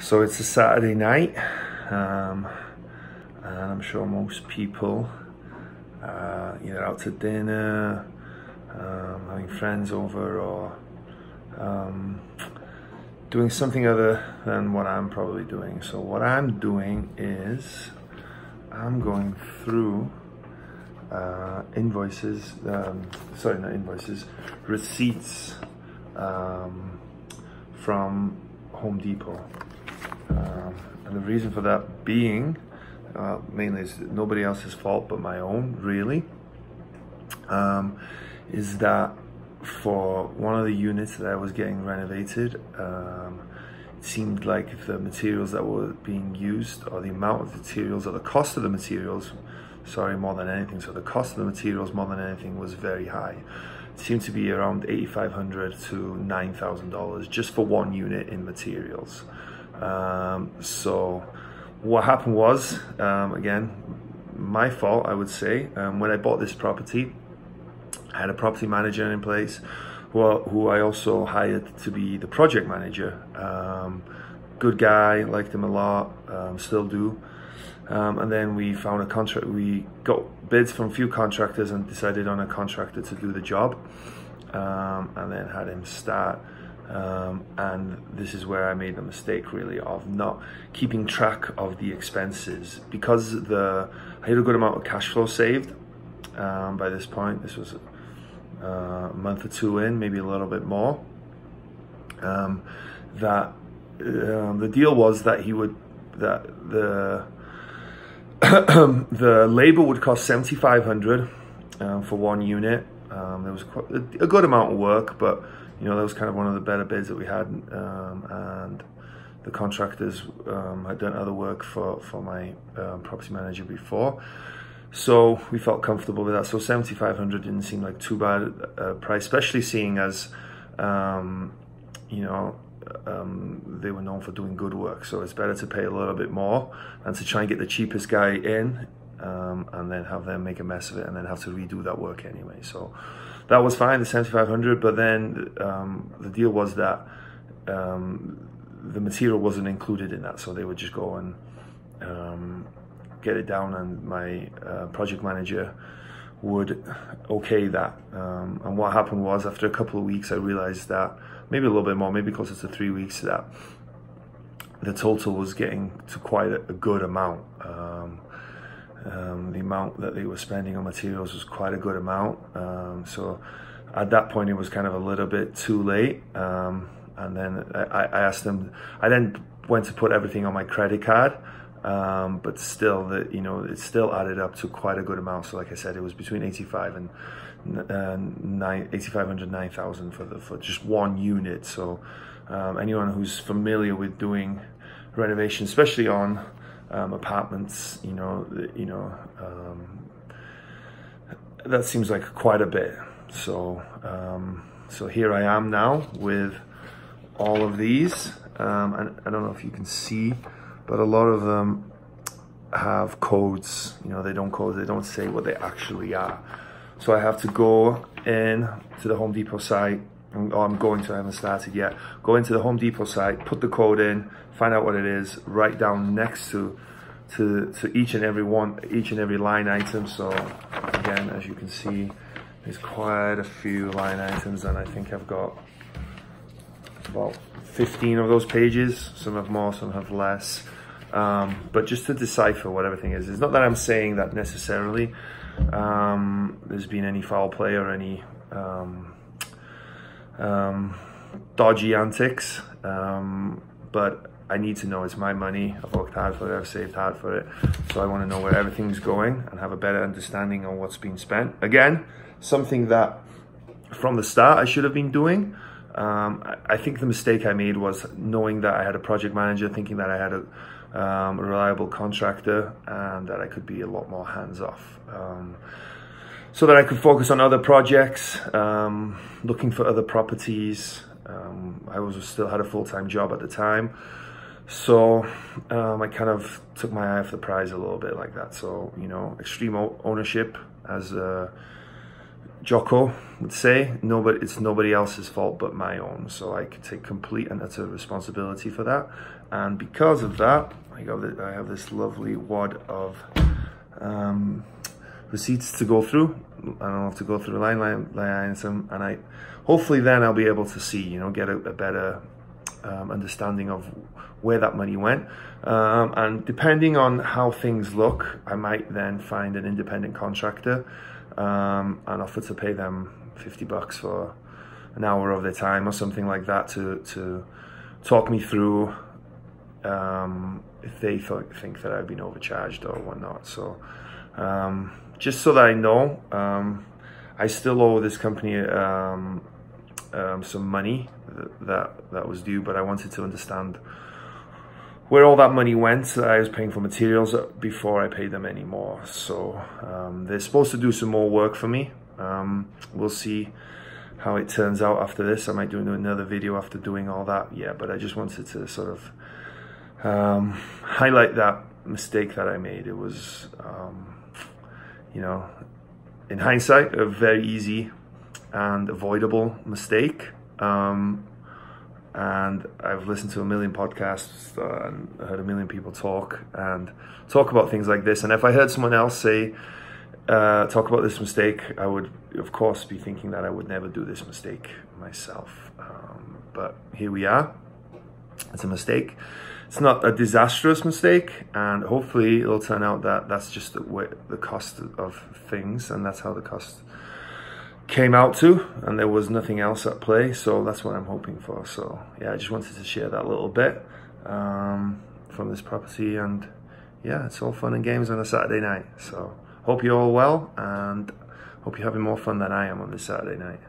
So it's a Saturday night, and I'm sure most people either out to dinner, having friends over, or doing something other than what I'm probably doing. So what I'm doing is I'm going through receipts from Home Depot. And the reason for that being, mainly is nobody else's fault but my own, really, is that for one of the units that I was getting renovated, it seemed like the materials that were being used, or the amount of materials, or the cost of the materials, more than anything, so the cost of the materials more than anything was very high. It seemed to be around $8,500 to $9,000 just for one unit in materials. So what happened was, again, my fault, I would say. When I bought this property, I had a property manager in place who I also hired to be the project manager. Good guy, liked him a lot, still do. And then we found a contract. We got bids from a few contractors and decided on a contractor to do the job, and then had him start. And this is where I made the mistake, really, of not keeping track of the expenses, because I had a good amount of cash flow saved by this point. This was a month or two in, maybe a little bit more. The deal was that the labor would cost $7,500 for one unit. There was quite a good amount of work, but that was kind of one of the better bids that we had, and the contractors had done other work for my property manager before, so we felt comfortable with that. So $7,500 didn't seem like too bad a price, especially seeing as they were known for doing good work. So it's better to pay a little bit more than to try and get the cheapest guy in, and then have them make a mess of it and then have to redo that work anyway. So that was fine, the $7,500, but then the deal was that the material wasn't included in that, so they would just go and get it down, and my project manager would okay that. And what happened was, after a couple of weeks, I realized that, maybe a little bit more, maybe closer to 3 weeks, that the total was getting to quite a good amount. The amount that they were spending on materials was quite a good amount. So at that point, it was kind of a little bit too late. And then I asked them, I then went to put everything on my credit card, but still, it still added up to quite a good amount. So like I said, it was between $8,500 and $9,000 for just one unit. So anyone who's familiar with doing renovations, especially on apartments, that seems like quite a bit. So so here I am now with all of these, and I don't know if you can see, but a lot of them have codes. They don't say what they actually are. So I have to go in to the Home Depot site. I'm going to, I haven't started yet. Go into the Home Depot site, put the code in, find out what it is, write down next to each and every line item. So again, as you can see, there's quite a few line items, and I think I've got about 15 of those pages. Some have more, some have less. But just to decipher what everything is. It's not that I'm saying that necessarily there's been any foul play or any dodgy antics, but I need to know it's my money. I've worked hard for it, I've saved hard for it, so I want to know where everything's going and have a better understanding on what's being spent. Again, something that from the start I should have been doing. I think the mistake I made was knowing that I had a project manager, thinking that I had a reliable contractor, and that I could be a lot more hands-off, so that I could focus on other projects, looking for other properties. I still had a full-time job at the time, so I kind of took my eye off the prize a little bit like that. So extreme ownership as Jocko would say, it's nobody else's fault but my own. So I could take complete and utter responsibility for that. And because of that, I have this lovely wad of receipts to go through. I don't have to go through line item, and hopefully then I'll be able to see, you know, get a better understanding of where that money went. And depending on how things look, I might then find an independent contractor and offer to pay them $50 for an hour of their time or something like that to talk me through if they think that I've been overcharged or whatnot. So just so that I know, I still owe this company some money that was due, but I wanted to understand where all that money went that I was paying for materials before I paid them any more. So they're supposed to do some more work for me. We'll see how it turns out after this. I might do another video after doing all that. Yeah, but I just wanted to sort of highlight that mistake that I made. It was, you know, in hindsight, a very easy and avoidable mistake. And I've listened to a million podcasts and heard a million people talk about things like this. And if I heard someone else say, talk about this mistake, I would, of course, be thinking that I would never do this mistake myself. But here we are. It's a mistake. It's not a disastrous mistake, and hopefully it'll turn out that that's just the cost of things, and that's how the cost came out to, and there was nothing else at play. So that's what I'm hoping for. So yeah, I just wanted to share that little bit from this property, and yeah, it's all fun and games on a Saturday night. So hope you're all well, and hope you're having more fun than I am on this Saturday night.